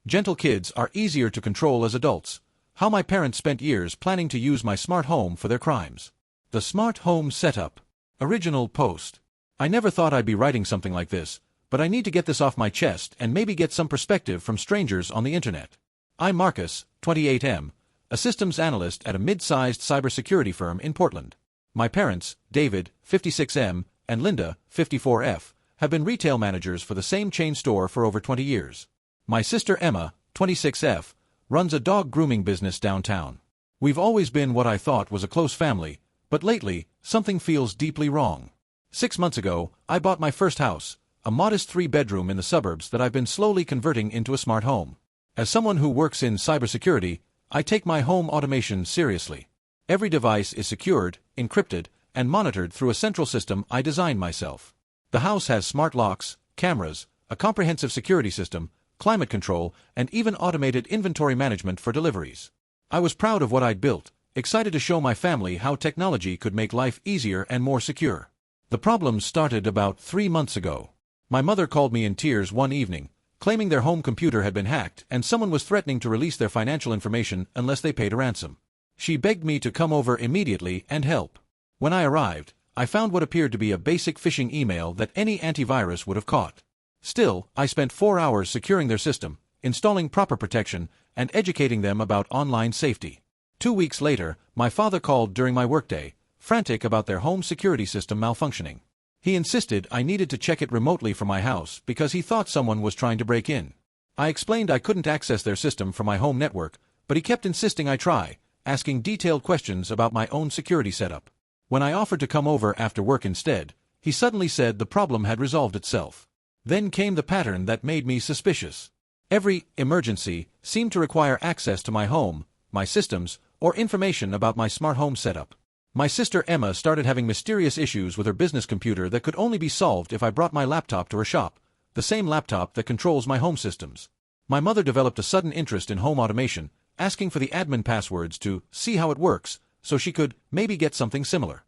Gentle kids are easier to control as adults. How my parents spent years planning to use my smart home for their crimes. The smart home setup. Original post. I never thought I'd be writing something like this, but I need to get this off my chest and maybe get some perspective from strangers on the internet. I'm Marcus, 28M, a systems analyst at a mid-sized cybersecurity firm in Portland. My parents, David, 56M, and Linda, 54F, have been retail managers for the same chain store for over 20 years. My sister Emma, 26F, runs a dog grooming business downtown. We've always been what I thought was a close family, but lately, something feels deeply wrong. 6 months ago, I bought my first house, a modest 3-bedroom in the suburbs that I've been slowly converting into a smart home. As someone who works in cybersecurity, I take my home automation seriously. Every device is secured, encrypted, and monitored through a central system I designed myself. The house has smart locks, cameras, a comprehensive security system, climate control, and even automated inventory management for deliveries. I was proud of what I'd built, excited to show my family how technology could make life easier and more secure. The problems started about 3 months ago. My mother called me in tears one evening, claiming their home computer had been hacked and someone was threatening to release their financial information unless they paid a ransom. She begged me to come over immediately and help. When I arrived, I found what appeared to be a basic phishing email that any antivirus would have caught. Still, I spent 4 hours securing their system, installing proper protection, and educating them about online safety. 2 weeks later, my father called during my workday, frantic about their home security system malfunctioning. He insisted I needed to check it remotely from my house because he thought someone was trying to break in. I explained I couldn't access their system from my home network, but he kept insisting I try, asking detailed questions about my own security setup. When I offered to come over after work instead, he suddenly said the problem had resolved itself. Then came the pattern that made me suspicious. Every emergency seemed to require access to my home, my systems, or information about my smart home setup. My sister Emma started having mysterious issues with her business computer that could only be solved if I brought my laptop to her shop, the same laptop that controls my home systems. My mother developed a sudden interest in home automation, asking for the admin passwords to see how it works, so she could maybe get something similar.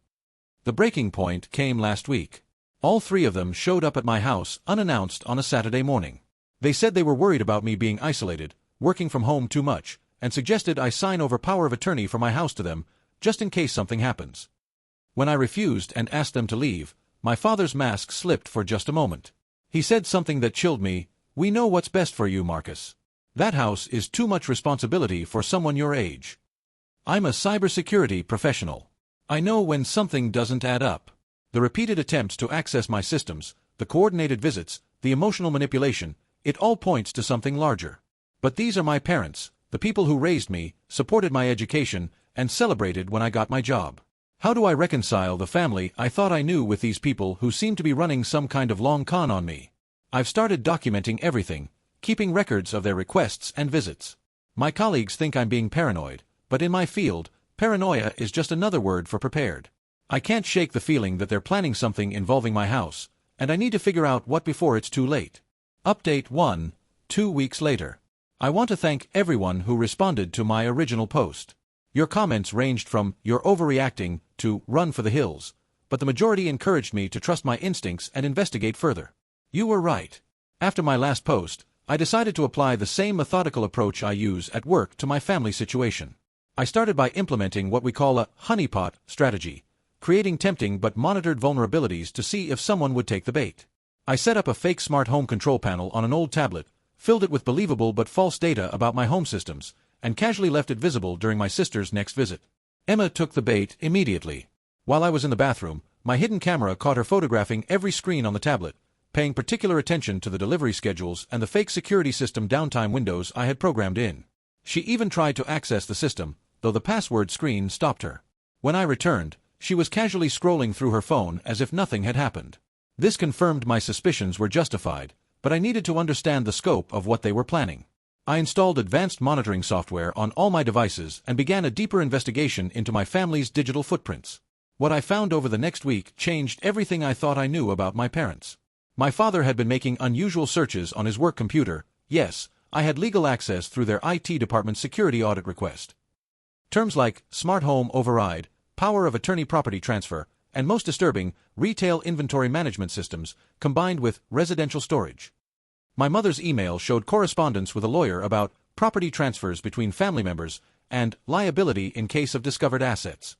The breaking point came last week. All 3 of them showed up at my house unannounced on a Saturday morning. They said they were worried about me being isolated, working from home too much, and suggested I sign over power of attorney for my house to them, just in case something happens. When I refused and asked them to leave, my father's mask slipped for just a moment. He said something that chilled me. "We know what's best for you, Marcus. That house is too much responsibility for someone your age. I'm a cybersecurity professional. I know when something doesn't add up." The repeated attempts to access my systems, the coordinated visits, the emotional manipulation, it all points to something larger. But these are my parents, the people who raised me, supported my education, and celebrated when I got my job. How do I reconcile the family I thought I knew with these people who seem to be running some kind of long con on me? I've started documenting everything, keeping records of their requests and visits. My colleagues think I'm being paranoid, but in my field, paranoia is just another word for prepared. I can't shake the feeling that they're planning something involving my house, and I need to figure out what before it's too late. Update 1, 2 weeks later. I want to thank everyone who responded to my original post. Your comments ranged from "you're overreacting" to "run for the hills," but the majority encouraged me to trust my instincts and investigate further. You were right. After my last post, I decided to apply the same methodical approach I use at work to my family situation. I started by implementing what we call a honeypot strategy, creating tempting but monitored vulnerabilities to see if someone would take the bait. I set up a fake smart home control panel on an old tablet, filled it with believable but false data about my home systems, and casually left it visible during my sister's next visit. Emma took the bait immediately. While I was in the bathroom, my hidden camera caught her photographing every screen on the tablet, paying particular attention to the delivery schedules and the fake security system downtime windows I had programmed in. She even tried to access the system, though the password screen stopped her. When I returned, she was casually scrolling through her phone as if nothing had happened. This confirmed my suspicions were justified, but I needed to understand the scope of what they were planning. I installed advanced monitoring software on all my devices and began a deeper investigation into my family's digital footprints. What I found over the next week changed everything I thought I knew about my parents. My father had been making unusual searches on his work computer. Yes, I had legal access through their IT department's security audit request. Terms like smart home override, power of attorney property transfer, and most disturbing, retail inventory management systems, combined with residential storage. My mother's email showed correspondence with a lawyer about property transfers between family members and liability in case of discovered assets.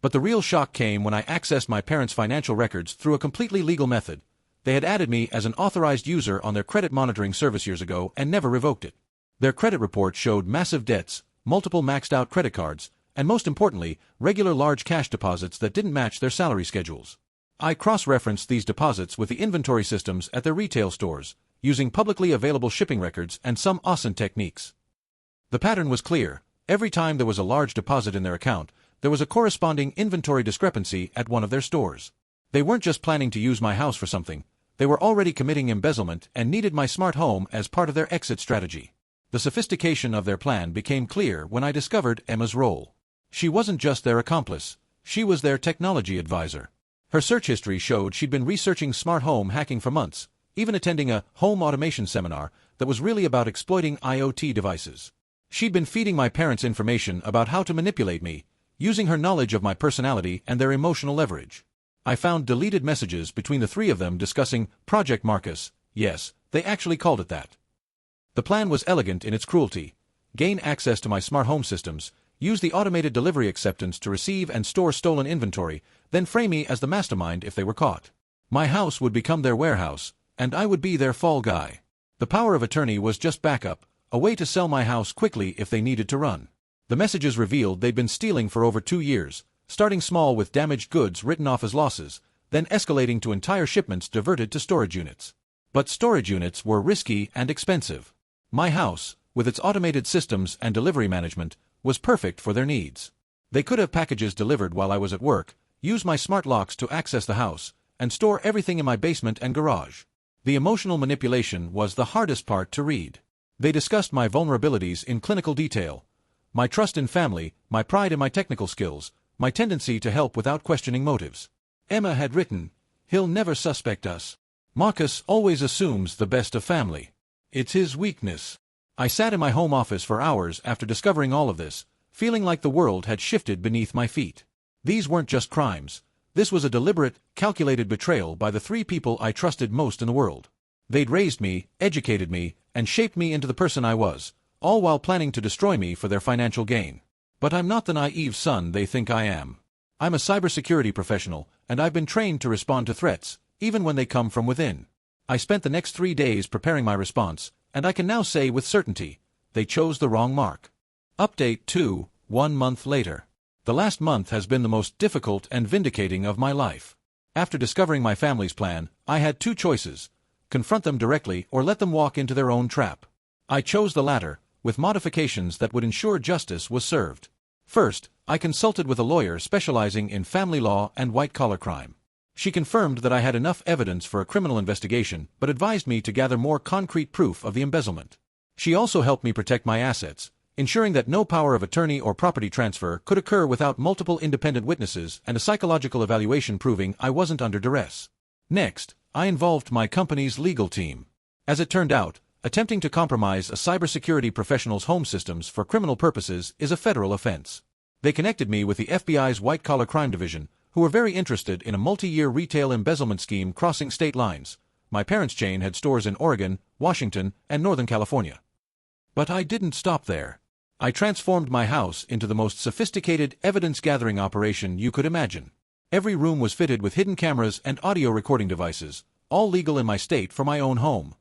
But the real shock came when I accessed my parents' financial records through a completely legal method. They had added me as an authorized user on their credit monitoring service years ago and never revoked it. Their credit report showed massive debts, multiple maxed-out credit cards, and most importantly, regular large cash deposits that didn't match their salary schedules. I cross-referenced these deposits with the inventory systems at their retail stores, using publicly available shipping records and some awesome techniques. The pattern was clear. Every time there was a large deposit in their account, there was a corresponding inventory discrepancy at one of their stores. They weren't just planning to use my house for something. They were already committing embezzlement and needed my smart home as part of their exit strategy. The sophistication of their plan became clear when I discovered Emma's role. She wasn't just their accomplice, she was their technology advisor. Her search history showed she'd been researching smart home hacking for months, even attending a home automation seminar that was really about exploiting IoT devices. She'd been feeding my parents information about how to manipulate me, using her knowledge of my personality and their emotional leverage. I found deleted messages between the three of them discussing Project Marcus. Yes, they actually called it that. The plan was elegant in its cruelty. Gain access to my smart home systems, use the automated delivery acceptance to receive and store stolen inventory, then frame me as the mastermind if they were caught. My house would become their warehouse, and I would be their fall guy. The power of attorney was just backup, a way to sell my house quickly if they needed to run. The messages revealed they'd been stealing for over 2 years, starting small with damaged goods written off as losses, then escalating to entire shipments diverted to storage units. But storage units were risky and expensive. My house, with its automated systems and delivery management, was perfect for their needs. They could have packages delivered while I was at work, use my smart locks to access the house, and store everything in my basement and garage. The emotional manipulation was the hardest part to read. They discussed my vulnerabilities in clinical detail, my trust in family, my pride in my technical skills, my tendency to help without questioning motives. Emma had written, "He'll never suspect us. Marcus always assumes the best of family. It's his weakness." I sat in my home office for hours after discovering all of this, feeling like the world had shifted beneath my feet. These weren't just crimes. This was a deliberate, calculated betrayal by the three people I trusted most in the world. They'd raised me, educated me, and shaped me into the person I was, all while planning to destroy me for their financial gain. But I'm not the naive son they think I am. I'm a cybersecurity professional, and I've been trained to respond to threats, even when they come from within. I spent the next 3 days preparing my response, and I can now say with certainty, they chose the wrong mark. Update 2, 1 month later. The last month has been the most difficult and vindicating of my life. After discovering my family's plan, I had 2 choices: confront them directly or let them walk into their own trap. I chose the latter, with modifications that would ensure justice was served. First, I consulted with a lawyer specializing in family law and white-collar crime. She confirmed that I had enough evidence for a criminal investigation, but advised me to gather more concrete proof of the embezzlement. She also helped me protect my assets, ensuring that no power of attorney or property transfer could occur without multiple independent witnesses and a psychological evaluation proving I wasn't under duress. Next, I involved my company's legal team. As it turned out, attempting to compromise a cybersecurity professional's home systems for criminal purposes is a federal offense. They connected me with the FBI's white-collar crime division, who were very interested in a multi-year retail embezzlement scheme crossing state lines. My parents' chain had stores in Oregon, Washington, and Northern California. But I didn't stop there. I transformed my house into the most sophisticated evidence-gathering operation you could imagine. Every room was fitted with hidden cameras and audio recording devices, all legal in my state for my own home.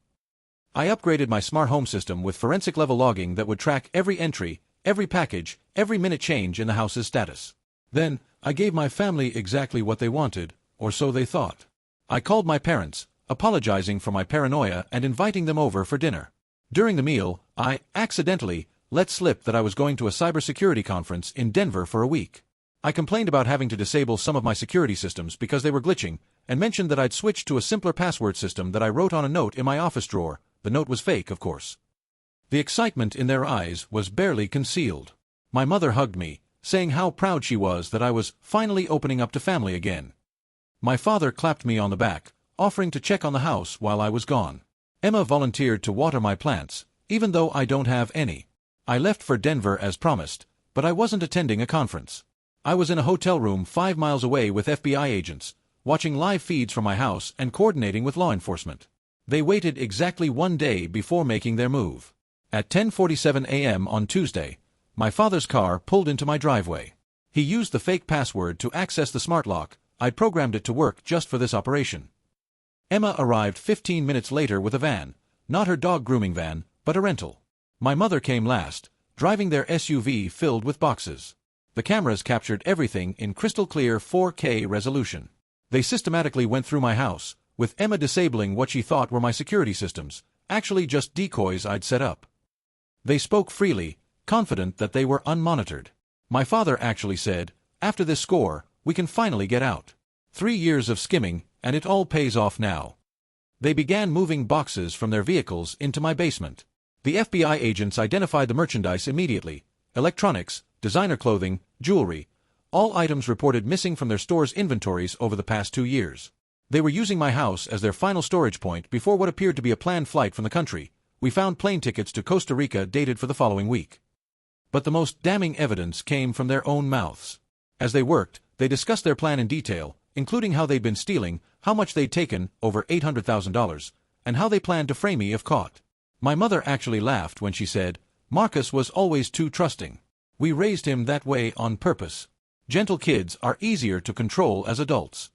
I upgraded my smart home system with forensic-level logging that would track every entry, every package, every minute change in the house's status. Then, I gave my family exactly what they wanted, or so they thought. I called my parents, apologizing for my paranoia and inviting them over for dinner. During the meal, I accidentally let slip that I was going to a cybersecurity conference in Denver for a week. I complained about having to disable some of my security systems because they were glitching, and mentioned that I'd switched to a simpler password system that I wrote on a note in my office drawer. The note was fake, of course. The excitement in their eyes was barely concealed. My mother hugged me, saying how proud she was that I was finally opening up to family again. My father clapped me on the back, offering to check on the house while I was gone. Emma volunteered to water my plants, even though I don't have any. I left for Denver as promised, but I wasn't attending a conference. I was in a hotel room 5 miles away with FBI agents, watching live feeds from my house and coordinating with law enforcement. They waited exactly 1 day before making their move. At 10:47 a.m. on Tuesday, my father's car pulled into my driveway. He used the fake password to access the smart lock. I'd programmed it to work just for this operation. Emma arrived 15 minutes later with a van, not her dog grooming van, but a rental. My mother came last, driving their SUV filled with boxes. The cameras captured everything in crystal clear 4K resolution. They systematically went through my house, with Emma disabling what she thought were my security systems, actually just decoys I'd set up. They spoke freely, confident that they were unmonitored. My father actually said, "After this score, we can finally get out. 3 years of skimming, and it all pays off now." They began moving boxes from their vehicles into my basement. The FBI agents identified the merchandise immediately: electronics, designer clothing, jewelry, all items reported missing from their store's inventories over the past 2 years. They were using my house as their final storage point before what appeared to be a planned flight from the country. We found plane tickets to Costa Rica dated for the following week. But the most damning evidence came from their own mouths. As they worked, they discussed their plan in detail, including how they'd been stealing, how much they'd taken, over $800,000, and how they planned to frame me if caught. My mother actually laughed when she said, "Marcus was always too trusting. We raised him that way on purpose. Gentle kids are easier to control as adults."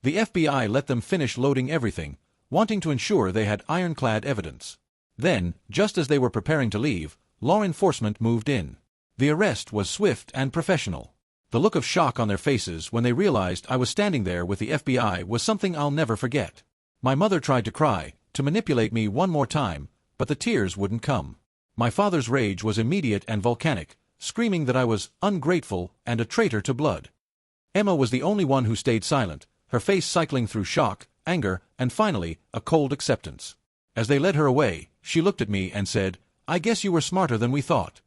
The FBI let them finish loading everything, wanting to ensure they had ironclad evidence. Then, just as they were preparing to leave, law enforcement moved in. The arrest was swift and professional. The look of shock on their faces when they realized I was standing there with the FBI was something I'll never forget. My mother tried to cry, to manipulate me one more time, but the tears wouldn't come. My father's rage was immediate and volcanic, screaming that I was ungrateful and a traitor to blood. Emma was the only one who stayed silent, her face cycling through shock, anger, and finally, a cold acceptance. As they led her away, she looked at me and said, "I guess you were smarter than we thought."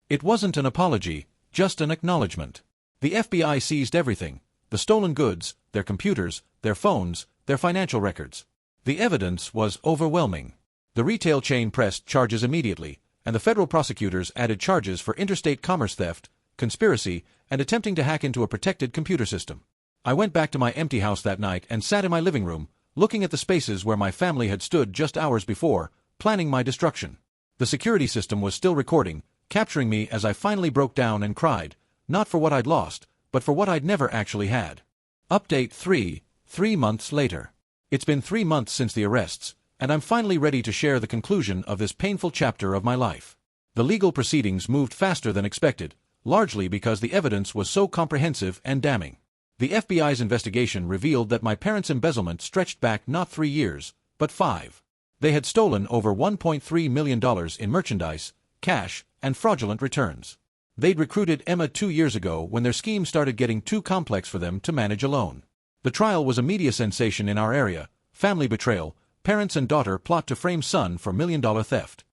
It wasn't an apology, just an acknowledgement. The FBI seized everything: the stolen goods, their computers, their phones, their financial records. The evidence was overwhelming. The retail chain pressed charges immediately, and the federal prosecutors added charges for interstate commerce theft, conspiracy, and attempting to hack into a protected computer system. I went back to my empty house that night and sat in my living room, looking at the spaces where my family had stood just hours before, planning my destruction. The security system was still recording, capturing me as I finally broke down and cried, not for what I'd lost, but for what I'd never actually had. Update 3, 3 months later. It's been 3 months since the arrests, and I'm finally ready to share the conclusion of this painful chapter of my life. The legal proceedings moved faster than expected, largely because the evidence was so comprehensive and damning. The FBI's investigation revealed that my parents' embezzlement stretched back not 3 years, but 5. They had stolen over $1.3 million in merchandise, cash, and fraudulent returns. They'd recruited Emma 2 years ago when their scheme started getting too complex for them to manage alone. The trial was a media sensation in our area: family betrayal, parents and daughter plot to frame son for million-dollar theft.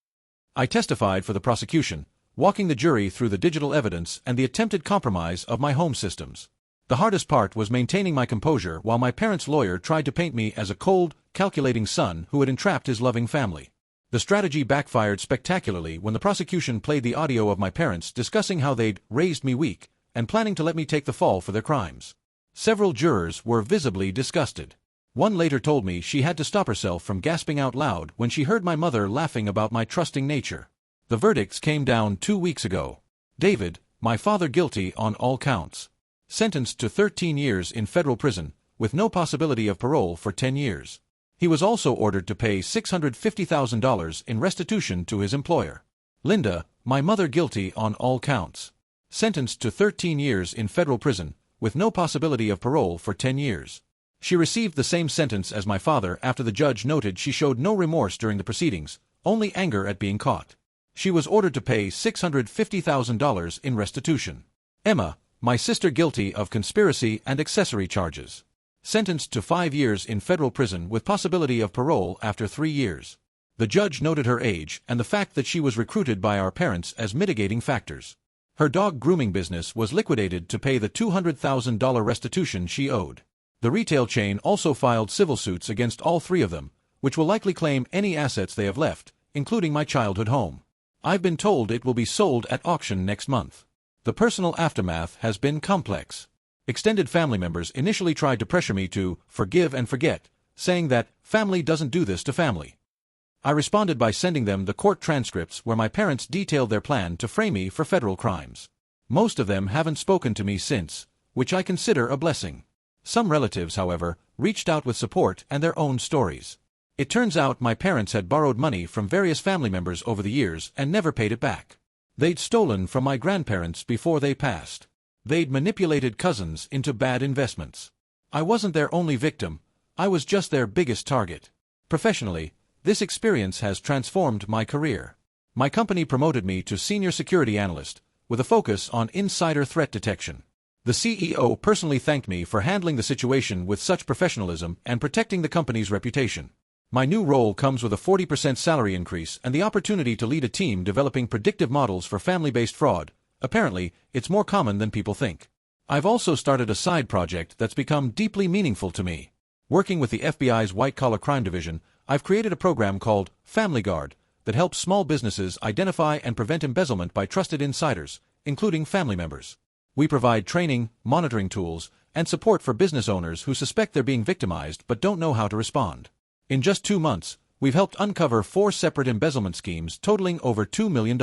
I testified for the prosecution, walking the jury through the digital evidence and the attempted compromise of my home systems. The hardest part was maintaining my composure while my parents' lawyer tried to paint me as a cold, calculating son who had entrapped his loving family. The strategy backfired spectacularly when the prosecution played the audio of my parents discussing how they'd raised me weak and planning to let me take the fall for their crimes. Several jurors were visibly disgusted. One later told me she had to stop herself from gasping out loud when she heard my mother laughing about my trusting nature. The verdicts came down 2 weeks ago. David, my father, guilty on all counts. Sentenced to 13 years in federal prison, with no possibility of parole for 10 years. He was also ordered to pay $650,000 in restitution to his employer. Linda, my mother, guilty on all counts. Sentenced to 13 years in federal prison, with no possibility of parole for 10 years. She received the same sentence as my father after the judge noted she showed no remorse during the proceedings, only anger at being caught. She was ordered to pay $650,000 in restitution. Emma, my sister, guilty of conspiracy and accessory charges. Sentenced to 5 years in federal prison with possibility of parole after 3 years. The judge noted her age and the fact that she was recruited by our parents as mitigating factors. Her dog grooming business was liquidated to pay the $200,000 restitution she owed. The retail chain also filed civil suits against all 3 of them, which will likely claim any assets they have left, including my childhood home. I've been told it will be sold at auction next month. The personal aftermath has been complex. Extended family members initially tried to pressure me to forgive and forget, saying that family doesn't do this to family. I responded by sending them the court transcripts where my parents detailed their plan to frame me for federal crimes. Most of them haven't spoken to me since, which I consider a blessing. Some relatives, however, reached out with support and their own stories. It turns out my parents had borrowed money from various family members over the years and never paid it back. They'd stolen from my grandparents before they passed. They'd manipulated cousins into bad investments. I wasn't their only victim, I was just their biggest target. Professionally, this experience has transformed my career. My company promoted me to senior security analyst, with a focus on insider threat detection. The CEO personally thanked me for handling the situation with such professionalism and protecting the company's reputation. My new role comes with a 40% salary increase and the opportunity to lead a team developing predictive models for family-based fraud. Apparently, it's more common than people think. I've also started a side project that's become deeply meaningful to me. Working with the FBI's white-collar crime division, I've created a program called Family Guard that helps small businesses identify and prevent embezzlement by trusted insiders, including family members. We provide training, monitoring tools, and support for business owners who suspect they're being victimized but don't know how to respond. In just 2 months, we've helped uncover 4 separate embezzlement schemes totaling over $2 million.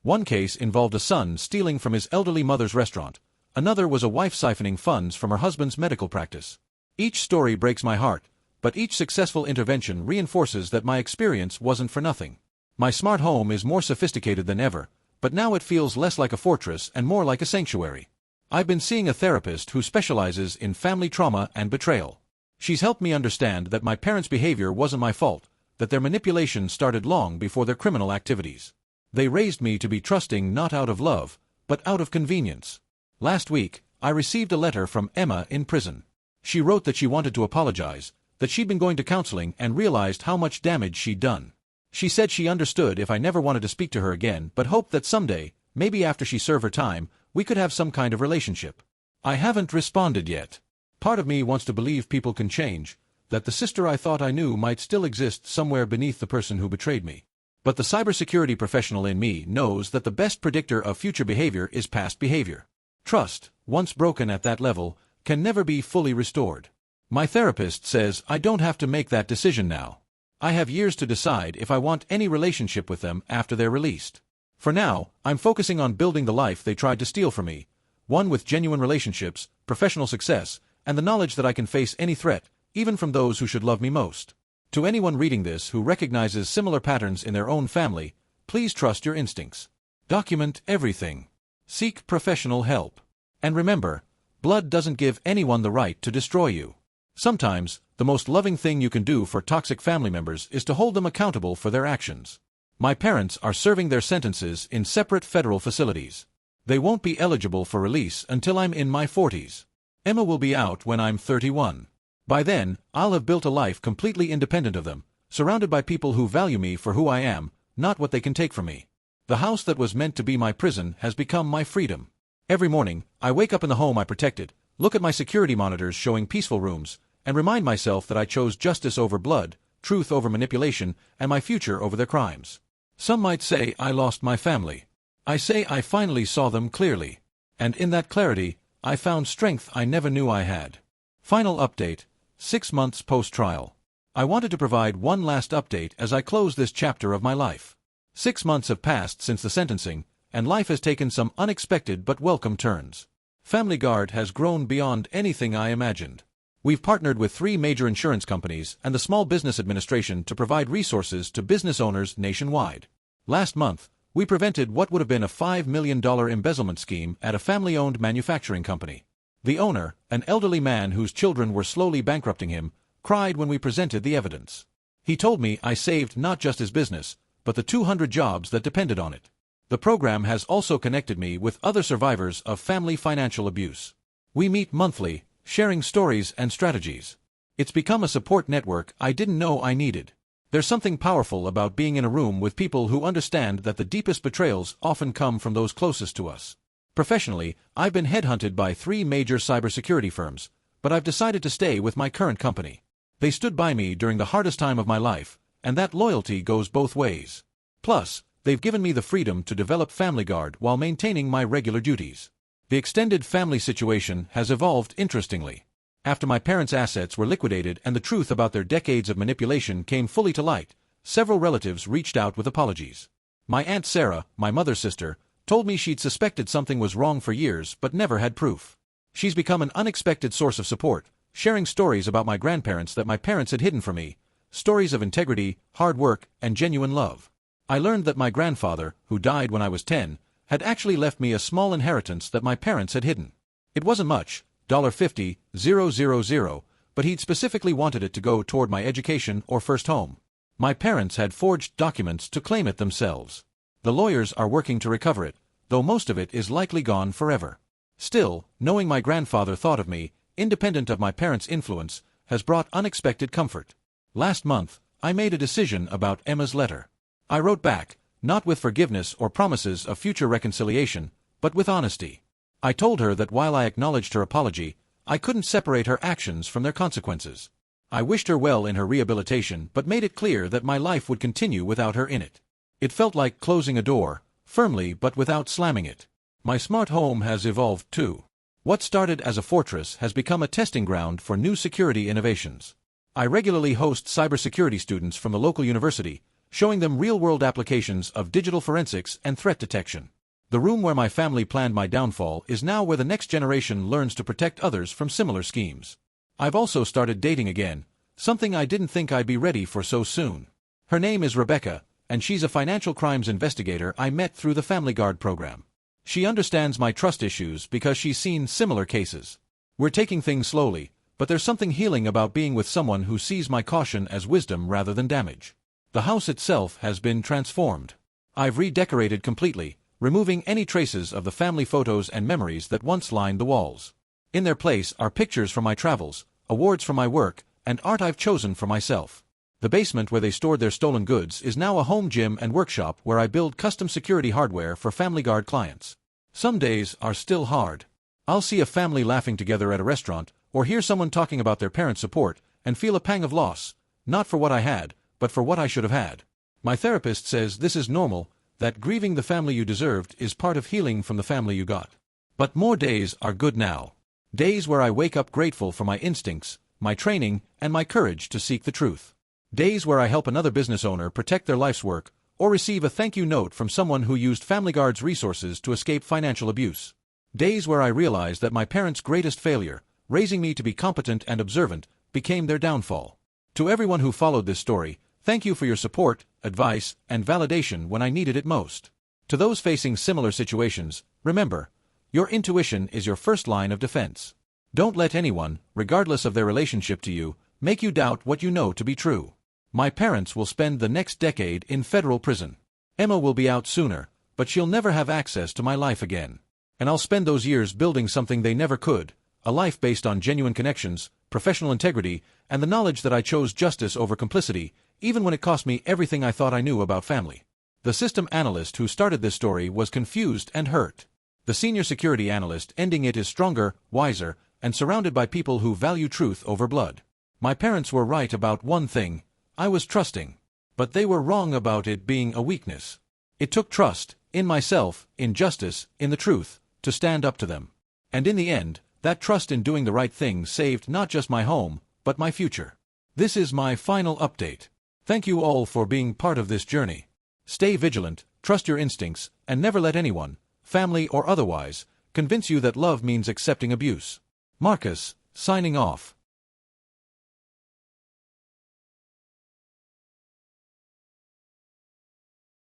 One case involved a son stealing from his elderly mother's restaurant. Another was a wife siphoning funds from her husband's medical practice. Each story breaks my heart, but each successful intervention reinforces that my experience wasn't for nothing. My smart home is more sophisticated than ever, but now it feels less like a fortress and more like a sanctuary. I've been seeing a therapist who specializes in family trauma and betrayal. She's helped me understand that my parents' behavior wasn't my fault, that their manipulation started long before their criminal activities. They raised me to be trusting not out of love, but out of convenience. Last week, I received a letter from Emma in prison. She wrote that she wanted to apologize, that she'd been going to counseling and realized how much damage she'd done. She said she understood if I never wanted to speak to her again but hoped that someday, maybe after she served her time, we could have some kind of relationship. I haven't responded yet. Part of me wants to believe people can change, that the sister I thought I knew might still exist somewhere beneath the person who betrayed me. But the cybersecurity professional in me knows that the best predictor of future behavior is past behavior. Trust, once broken at that level, can never be fully restored. My therapist says I don't have to make that decision now. I have years to decide if I want any relationship with them after they're released. For now, I'm focusing on building the life they tried to steal from me, one with genuine relationships, professional success, and the knowledge that I can face any threat, even from those who should love me most. To anyone reading this who recognizes similar patterns in their own family, please trust your instincts. Document everything. Seek professional help. And remember, blood doesn't give anyone the right to destroy you. Sometimes, the most loving thing you can do for toxic family members is to hold them accountable for their actions. My parents are serving their sentences in separate federal facilities. They won't be eligible for release until I'm in my 40s. Emma will be out when I'm 31. By then, I'll have built a life completely independent of them, surrounded by people who value me for who I am, not what they can take from me. The house that was meant to be my prison has become my freedom. Every morning, I wake up in the home I protected, look at my security monitors showing peaceful rooms, and remind myself that I chose justice over blood, truth over manipulation, and my future over their crimes. Some might say I lost my family. I say I finally saw them clearly. And in that clarity, I found strength I never knew I had. Final update, 6 months post-trial. I wanted to provide one last update as I close this chapter of my life. 6 months have passed since the sentencing, and life has taken some unexpected but welcome turns. Family Guard has grown beyond anything I imagined. We've partnered with 3 major insurance companies and the Small Business Administration to provide resources to business owners nationwide. Last month, we prevented what would have been a $5 million embezzlement scheme at a family-owned manufacturing company. The owner, an elderly man whose children were slowly bankrupting him, cried when we presented the evidence. He told me I saved not just his business, but the 200 jobs that depended on it. The program has also connected me with other survivors of family financial abuse. We meet monthly, sharing stories and strategies. It's become a support network I didn't know I needed. There's something powerful about being in a room with people who understand that the deepest betrayals often come from those closest to us. Professionally, I've been headhunted by 3 major cybersecurity firms, but I've decided to stay with my current company. They stood by me during the hardest time of my life, and that loyalty goes both ways. Plus, they've given me the freedom to develop Family Guard while maintaining my regular duties. The extended family situation has evolved interestingly. After my parents' assets were liquidated and the truth about their decades of manipulation came fully to light, several relatives reached out with apologies. My Aunt Sarah, my mother's sister, told me she'd suspected something was wrong for years but never had proof. She's become an unexpected source of support, sharing stories about my grandparents that my parents had hidden from me, stories of integrity, hard work, and genuine love. I learned that my grandfather, who died when I was 10, had actually left me a small inheritance that my parents had hidden. It wasn't much, $50,000, but he'd specifically wanted it to go toward my education or first home. My parents had forged documents to claim it themselves. The lawyers are working to recover it, though most of it is likely gone forever. Still, knowing my grandfather thought of me, independent of my parents' influence, has brought unexpected comfort. Last month, I made a decision about Emma's letter. I wrote back, not with forgiveness or promises of future reconciliation, but with honesty. I told her that while I acknowledged her apology, I couldn't separate her actions from their consequences. I wished her well in her rehabilitation but made it clear that my life would continue without her in it. It felt like closing a door, firmly but without slamming it. My smart home has evolved too. What started as a fortress has become a testing ground for new security innovations. I regularly host cybersecurity students from the local university, showing them real-world applications of digital forensics and threat detection. The room where my family planned my downfall is now where the next generation learns to protect others from similar schemes. I've also started dating again, something I didn't think I'd be ready for so soon. Her name is Rebecca, and she's a financial crimes investigator I met through the Family Guard program. She understands my trust issues because she's seen similar cases. We're taking things slowly, but there's something healing about being with someone who sees my caution as wisdom rather than damage. The house itself has been transformed. I've redecorated completely, removing any traces of the family photos and memories that once lined the walls. In their place are pictures from my travels, awards from my work, and art I've chosen for myself. The basement where they stored their stolen goods is now a home gym and workshop where I build custom security hardware for Family Guard clients. Some days are still hard. I'll see a family laughing together at a restaurant, or hear someone talking about their parents' support, and feel a pang of loss, not for what I had, but for what I should have had. My therapist says this is normal, that grieving the family you deserved is part of healing from the family you got. But more days are good now. Days where I wake up grateful for my instincts, my training, and my courage to seek the truth. Days where I help another business owner protect their life's work, or receive a thank you note from someone who used Family Guard's resources to escape financial abuse. Days where I realize that my parents' greatest failure, raising me to be competent and observant, became their downfall. To everyone who followed this story, thank you for your support, advice, and validation when I needed it most. To those facing similar situations, remember, your intuition is your first line of defense. Don't let anyone, regardless of their relationship to you, make you doubt what you know to be true. My parents will spend the next decade in federal prison. Emma will be out sooner, but she'll never have access to my life again. And I'll spend those years building something they never could, a life based on genuine connections, professional integrity, and the knowledge that I chose justice over complicity, even when it cost me everything I thought I knew about family. The system analyst who started this story was confused and hurt. The senior security analyst ending it is stronger, wiser, and surrounded by people who value truth over blood. My parents were right about one thing: I was trusting. But they were wrong about it being a weakness. It took trust, in myself, in justice, in the truth, to stand up to them. And in the end, that trust in doing the right thing saved not just my home, but my future. This is my final update. Thank you all for being part of this journey. Stay vigilant, trust your instincts, and never let anyone, family or otherwise, convince you that love means accepting abuse. Marcus, signing off.